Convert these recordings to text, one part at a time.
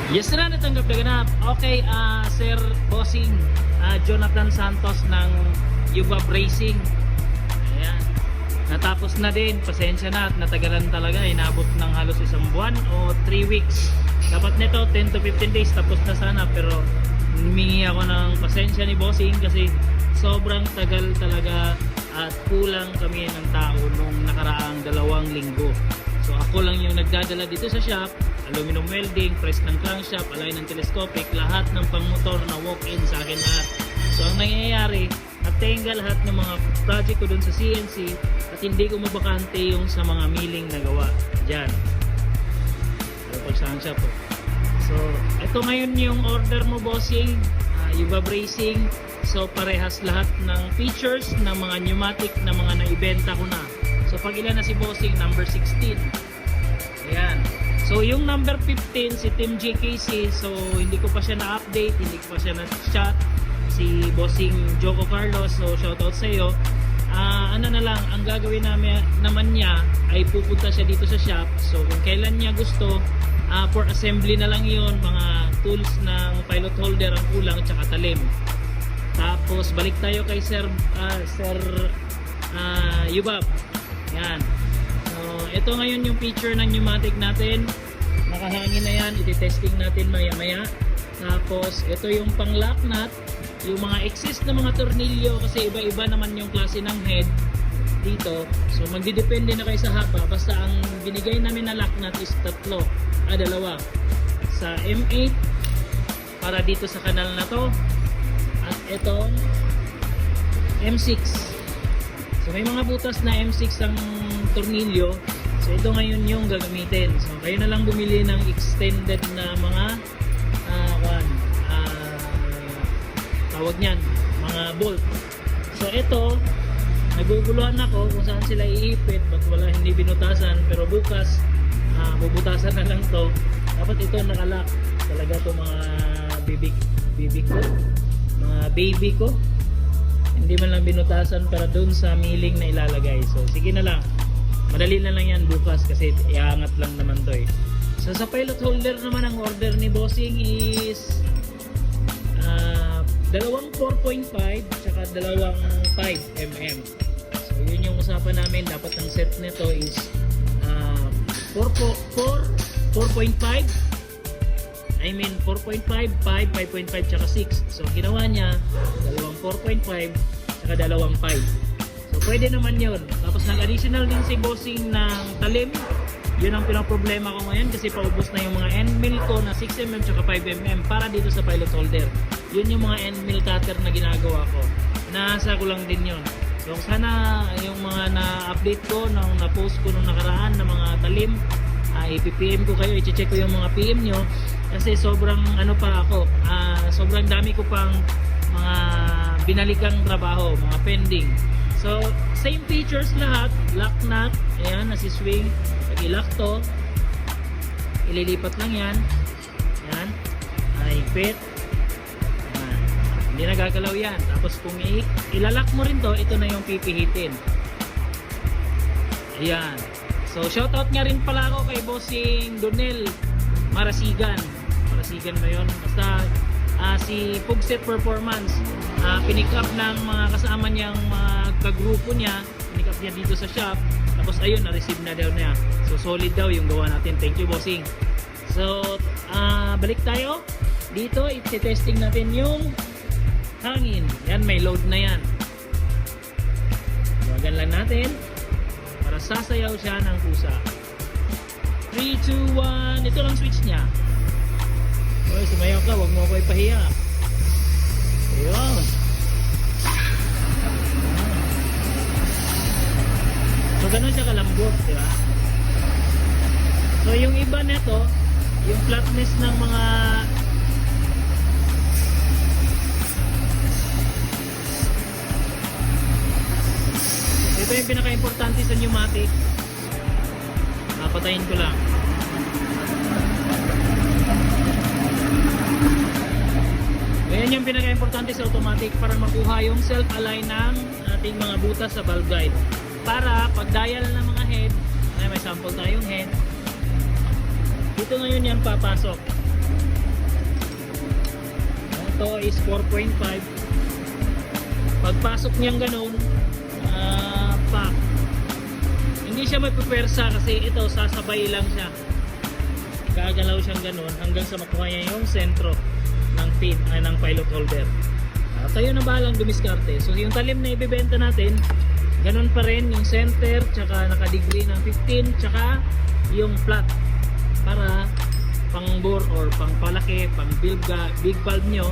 Yes na, natanggap na ganap. Okay, Sir Bossing Jonathan Santos ng Yubab Racing. Ayan. Natapos na din. Pasensya na at natagalan talaga. Inabot ng halos isang buwan o 3 weeks. Dapat nito 10 to 15 days tapos na sana, pero humingi ako ng pasensya ni Bossing kasi sobrang tagal talaga at kulang kami ng tao nung nakaraang 2 linggo. So ako lang yung nagdadala dito sa shop, aluminum welding, press ng crankshaft, align ng telescopic, lahat ng pangmotor na walk-in sa akin lahat. So ang nangyayari, natenga lahat ng mga project ko dun sa CNC at hindi ko mabakante yung sa mga milling na gawa dyan. Pagsahan siya po. So ito ngayon yung order mo, Bossing, Yubab Racing. So parehas lahat ng features ng mga pneumatic na mga naibenta ko na. So pag ilan na si Bossing, number 16. Ayan. So yung number 15 si Team JKC, so hindi ko pa siya na-update, hindi ko pa siya na-chat. Si Bossing Joko Carlos, so shoutout sa iyo. Ano na lang, ang gagawin naman niya ay pupunta siya dito sa shop. So kung kailan niya gusto, for assembly na lang yon, mga tools ng pilot holder ang kulang, tsaka talim. Tapos balik tayo kay Sir Yubab. Yan. So ito ngayon yung feature ng pneumatic natin. Nakahangin na yan, iti-testing natin maya-maya. Tapos ito yung pang lock nut, yung mga exist na mga tornilyo kasi iba-iba naman yung klase ng head dito. So magdidepende na kayo sa haba. Basta ang binigay namin na lock nut is 2 sa M8 para dito sa kanal na to, at itong M6. So may mga butas na M6 ang tornilyo. So ito ngayon yung gagamitin. So kayo na lang bumili ng extended na mga tawag niyan, mga bolt. So ito, naguguluhan ako kung saan sila iipit, ba't wala hindi binutasan, pero bukas bubutasan na lang to. Dapat ito nakalock talaga to, mga baby ko, hindi man lang binutasan para dun sa milling na ilalagay. So sige na lang, madali na lang yan bukas kasi iangat lang naman to eh. So sa pilot holder naman, ang order ni Bossing is 4.5 tsaka 5 mm. So yun yung usapan namin. Dapat ang set nito is 4.5, I mean 4.5, 5, 5.5 tsaka 6. So ginawa niya 4.5 tsaka 5. So pwede naman yun. Tapos nag-additional din si Bossing ng talim. Yun ang pinaproblema ko ngayon kasi paubos na yung mga end mill ko na 6mm tsaka 5mm para dito sa pilot holder. Yun yung mga end mill cutter na ginagawa ko. Nasa ko lang din yun. So sana yung mga na-update ko, na-post ko nung nakaraan na mga talim, i-PM ko kayo, i-check ko yung mga PM nyo kasi sobrang sobrang dami ko pang mga binalikang trabaho, mga pending. So same features lahat, lock nut, ayan, nasi-swing, pag-ilock to, ililipat lang yan, ayan, higpit, hindi nagagalaw yan. Tapos kung ilalak mo rin to, ito na yung pipihitin. Ayan. So shoutout nga rin pala ako kay Bossing Donel Marasigan. Marasigan ba yun? Basta si Pugset Performance, pinick up ng mga kasama niyang kagrupo niya, pinick up niya dito sa shop. Tapos ayun, na-receive na daw niya. So solid daw yung gawa natin. Thank you, Bossing. So balik tayo dito, i-testing natin yung hangin. Yan, may load na yan. Iwagan lang natin para sasayaw siya ng kusa. 3, 2, 1. Ito lang switch niya. Oy, sumayaw ka, wag mo ako ipahiya. Ayun. So ganun siya kalambot, di ba? So yung iba nito, yung flatness ng mga ito yung pinaka-importante sa pneumatic. Patayin ko lang. Ayan yung pinaka-importante sa automatic para makuha yung self-align ng ating mga butas sa valve guide. Para pag dial ng mga head, may sample tayong head. Dito ngayon yan papasok. ito is 4.5. Pagpasok niyang ganun, pack. Hindi siya magpupersa kasi ito sasabay lang siya. Gagalaw siyang ganun hanggang sa makuha niya yung sentro ng pin ay ng pilot holder. Tayo na balang dumiskarte. So yung talim na ibebenta natin, ganun pa rin yung center, tsaka naka-degree ng 15, tsaka yung flat para pang bore or pang palaki, pang big valve nyo,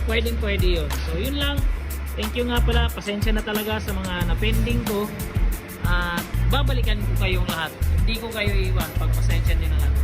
pwedeng pwede yun. So yun lang. Thank you nga pala. Pasensya na talaga sa mga na-pending ko. At babalikan ko kayong lahat. Hindi ko kayo iwan. Pagpasensya din na lang.